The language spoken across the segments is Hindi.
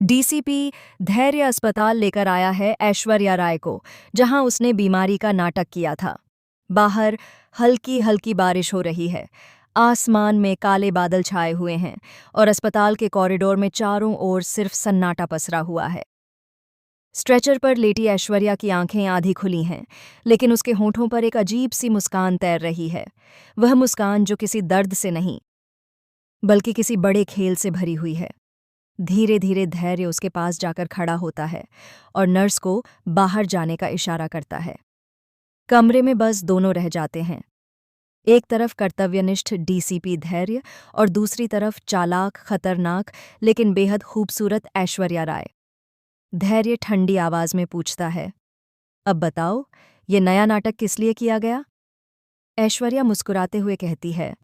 डीसीपी धैर्य अस्पताल लेकर आया है ऐश्वर्या राय को, जहां उसने बीमारी का नाटक किया था। बाहर हल्की हल्की बारिश हो रही है, आसमान में काले बादल छाए हुए हैं और अस्पताल के कॉरिडोर में चारों ओर सिर्फ सन्नाटा पसरा हुआ है। स्ट्रेचर पर लेटी ऐश्वर्या की आंखें आधी खुली हैं, लेकिन उसके होठों पर एक अजीब सी मुस्कान तैर रही है। वह मुस्कान जो किसी दर्द से नहीं, बल्कि किसी बड़े खेल से भरी हुई है। धीरे धीरे धैर्य उसके पास जाकर खड़ा होता है और नर्स को बाहर जाने का इशारा करता है। कमरे में बस दोनों रह जाते हैं, एक तरफ कर्तव्यनिष्ठ डीसीपी धैर्य और दूसरी तरफ चालाक, खतरनाक लेकिन बेहद खूबसूरत ऐश्वर्या राय। धैर्य ठंडी आवाज में पूछता है, अब बताओ, ये नया नाटक किस लिए किया गया? ऐश्वर्या मुस्कुराते हुए कहती है,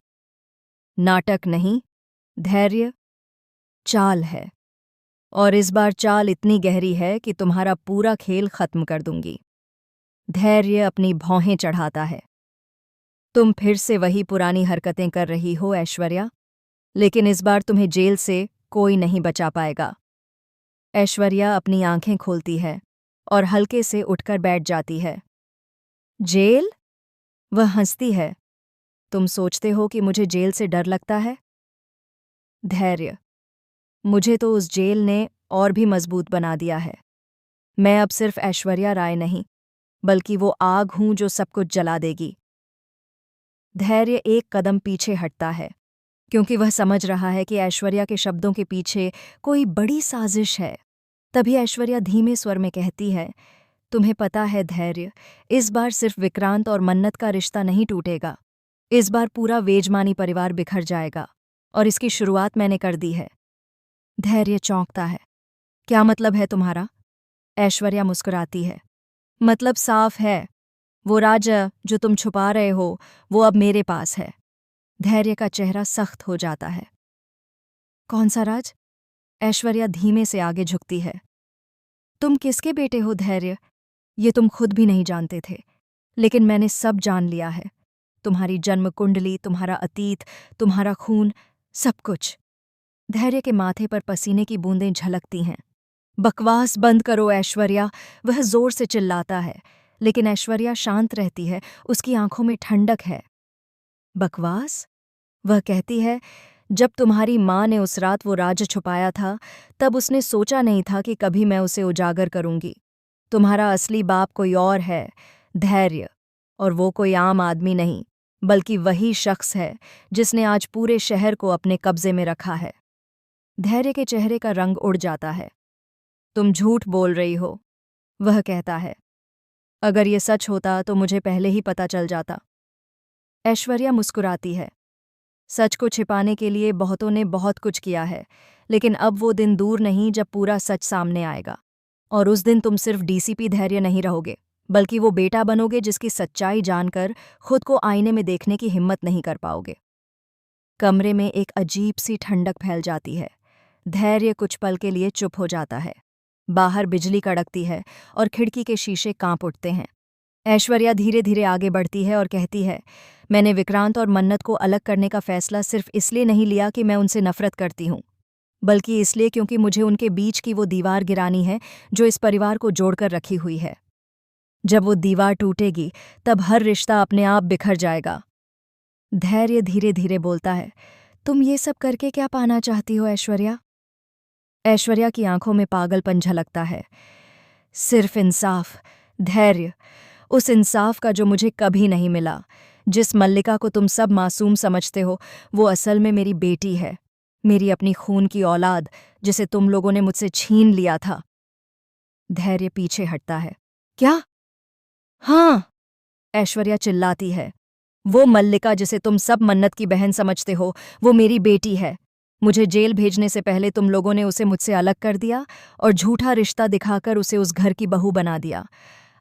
नाटक नहीं धैर्य, चाल है। और इस बार चाल इतनी गहरी है कि तुम्हारा पूरा खेल खत्म कर दूंगी। धैर्य अपनी भौहें चढ़ाता है। तुम फिर से वही पुरानी हरकतें कर रही हो ऐश्वर्या, लेकिन इस बार तुम्हें जेल से कोई नहीं बचा पाएगा। ऐश्वर्या अपनी आंखें खोलती है और हल्के से उठकर बैठ जाती है। जेल? वह हंसती है। तुम सोचते हो कि मुझे जेल से डर लगता है? धैर्य, मुझे तो उस जेल ने और भी मजबूत बना दिया है। मैं अब सिर्फ ऐश्वर्या राय नहीं, बल्कि वो आग हूं जो सब कुछ जला देगी। धैर्य एक कदम पीछे हटता है, क्योंकि वह समझ रहा है कि ऐश्वर्या के शब्दों के पीछे कोई बड़ी साजिश है। तभी ऐश्वर्या धीमे स्वर में कहती है, तुम्हें पता है धैर्य, इस बार सिर्फ विक्रांत और मन्नत का रिश्ता नहीं टूटेगा। इस बार पूरा वेजमानी परिवार बिखर जाएगा, और इसकी शुरुआत मैंने कर दी है। धैर्य चौंकता है। क्या मतलब है तुम्हारा? ऐश्वर्या मुस्कुराती है। मतलब साफ है, वो राज जो तुम छुपा रहे हो, वो अब मेरे पास है। धैर्य का चेहरा सख्त हो जाता है। कौन सा राज? ऐश्वर्या धीमे से आगे झुकती है। तुम किसके बेटे हो धैर्य? ये तुम खुद भी नहीं जानते थे, लेकिन मैंने सब जान लिया है। तुम्हारी जन्म कुंडली, तुम्हारा अतीत, तुम्हारा खून, सब कुछ। धैर्य के माथे पर पसीने की बूंदें झलकती हैं। बकवास बंद करो ऐश्वर्या, वह जोर से चिल्लाता है, लेकिन ऐश्वर्या शांत रहती है, उसकी आंखों में ठंडक है। बकवास? वह कहती है, जब तुम्हारी माँ ने उस रात वो राज छुपाया था, तब उसने सोचा नहीं था कि कभी मैं उसे उजागर करूंगी। तुम्हारा असली बाप कोई और है, धैर्य, और वो कोई आम आदमी नहीं, बल्कि वही शख्स है जिसने आज पूरे शहर को अपने कब्जे में रखा है। धैर्य के चेहरे का रंग उड़ जाता है। तुम झूठ बोल रही हो, वह कहता है। अगर ये सच होता तो मुझे पहले ही पता चल जाता। ऐश्वर्या मुस्कुराती है। सच को छिपाने के लिए बहुतों ने बहुत कुछ किया है, लेकिन अब वो दिन दूर नहीं जब पूरा सच सामने आएगा। और उस दिन तुम सिर्फ डीसीपी धैर्य नहीं रहोगे, बल्कि वो बेटा बनोगे जिसकी सच्चाई जानकर खुद को आईने में देखने की हिम्मत नहीं कर पाओगे। कमरे में एक अजीब सी ठंडक फैल जाती है। धैर्य कुछ पल के लिए चुप हो जाता है। बाहर बिजली कड़कती है और खिड़की के शीशे कांप उठते हैं। ऐश्वर्या धीरे धीरे आगे बढ़ती है और कहती है, मैंने विक्रांत और मन्नत को अलग करने का फैसला सिर्फ इसलिए नहीं लिया कि मैं उनसे नफरत करती हूँ, बल्कि इसलिए क्योंकि मुझे उनके बीच की वो दीवार गिरानी है जो इस परिवार को जोड़कर रखी हुई है। जब वो दीवार टूटेगी, तब हर रिश्ता अपने आप बिखर जाएगा। धैर्य धीरे धीरे बोलता है, तुम ये सब करके क्या पाना चाहती हो ऐश्वर्या? ऐश्वर्या की आंखों में पागलपन झलकता है। सिर्फ इंसाफ धैर्य, उस इंसाफ का जो मुझे कभी नहीं मिला। जिस मल्लिका को तुम सब मासूम समझते हो, वो असल में मेरी बेटी है, मेरी अपनी खून की औलाद, जिसे तुम लोगों ने मुझसे छीन लिया था। धैर्य पीछे हटता है। क्या? हाँ, ऐश्वर्या चिल्लाती है। वो मल्लिका जिसे तुम सब मन्नत की बहन समझते हो, वो मेरी बेटी है। मुझे जेल भेजने से पहले तुम लोगों ने उसे मुझसे अलग कर दिया और झूठा रिश्ता दिखाकर उसे उस घर की बहू बना दिया।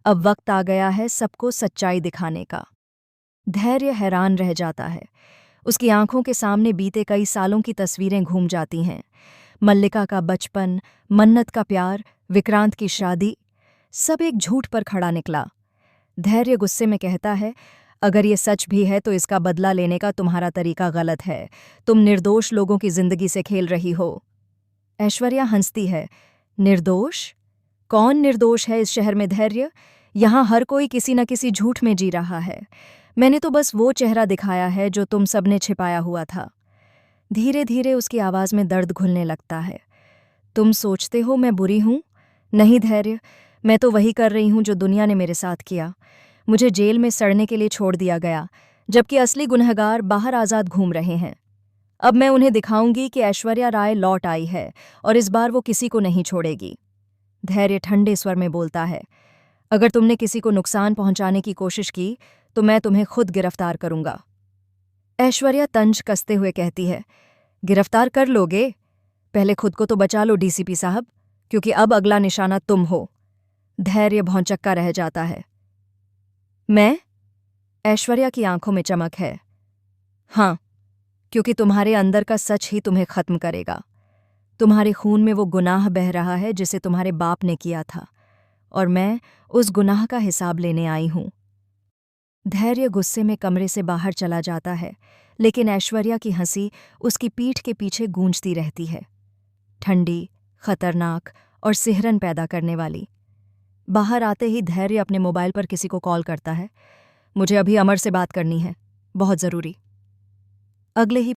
अब वक्त आ गया है सबको सच्चाई दिखाने का। धैर्य हैरान रह जाता है। उसकी आंखों के सामने बीते कई सालों की तस्वीरें घूम जाती हैं। मल्लिका का बचपन, मन्नत का प्यार, विक्रांत की शादी, सब एक झूठ पर खड़ा निकला। धैर्य गुस्से में कहता है, अगर ये सच भी है तो इसका बदला लेने का तुम्हारा तरीका गलत है। तुम निर्दोष लोगों की जिंदगी से खेल रही हो। ऐश्वर्या हंसती है। निर्दोष? कौन निर्दोष है इस शहर में धैर्य? यहाँ हर कोई किसी न किसी झूठ में जी रहा है। मैंने तो बस वो चेहरा दिखाया है जो तुम सबने छिपाया हुआ था। धीरे धीरे उसकी आवाज़ में दर्द घुलने लगता है। तुम सोचते हो मैं बुरी हूँ? नहीं धैर्य, मैं तो वही कर रही हूँ जो दुनिया ने मेरे साथ किया। मुझे जेल में सड़ने के लिए छोड़ दिया गया, जबकि असली गुनहगार बाहर आज़ाद घूम रहे हैं। अब मैं उन्हें दिखाऊंगी कि ऐश्वर्या राय लौट आई है और इस बार वो किसी को नहीं छोड़ेगी। धैर्य ठंडे स्वर में बोलता है, अगर तुमने किसी को नुकसान पहुंचाने की कोशिश की तो मैं तुम्हें खुद गिरफ्तार करूंगा। ऐश्वर्या तंज कसते हुए कहती है, गिरफ्तार कर लोगे? पहले खुद को तो बचा लो डीसीपी साहब, क्योंकि अब अगला निशाना तुम हो। धैर्य भौंचक्का रह जाता है। मैं? ऐश्वर्या की आंखों में चमक है। हाँ, क्योंकि तुम्हारे अंदर का सच ही तुम्हें खत्म करेगा। तुम्हारे खून में वो गुनाह बह रहा है जिसे तुम्हारे बाप ने किया था, और मैं उस गुनाह का हिसाब लेने आई हूं। धैर्य गुस्से में कमरे से बाहर चला जाता है, लेकिन ऐश्वर्या की हंसी उसकी पीठ के पीछे गूंजती रहती है, ठंडी, खतरनाक और सिहरन पैदा करने वाली। बाहर आते ही धैर्य अपने मोबाइल पर किसी को कॉल करता है। मुझे अभी अमर से बात करनी है, बहुत ज़रूरी। अगले ही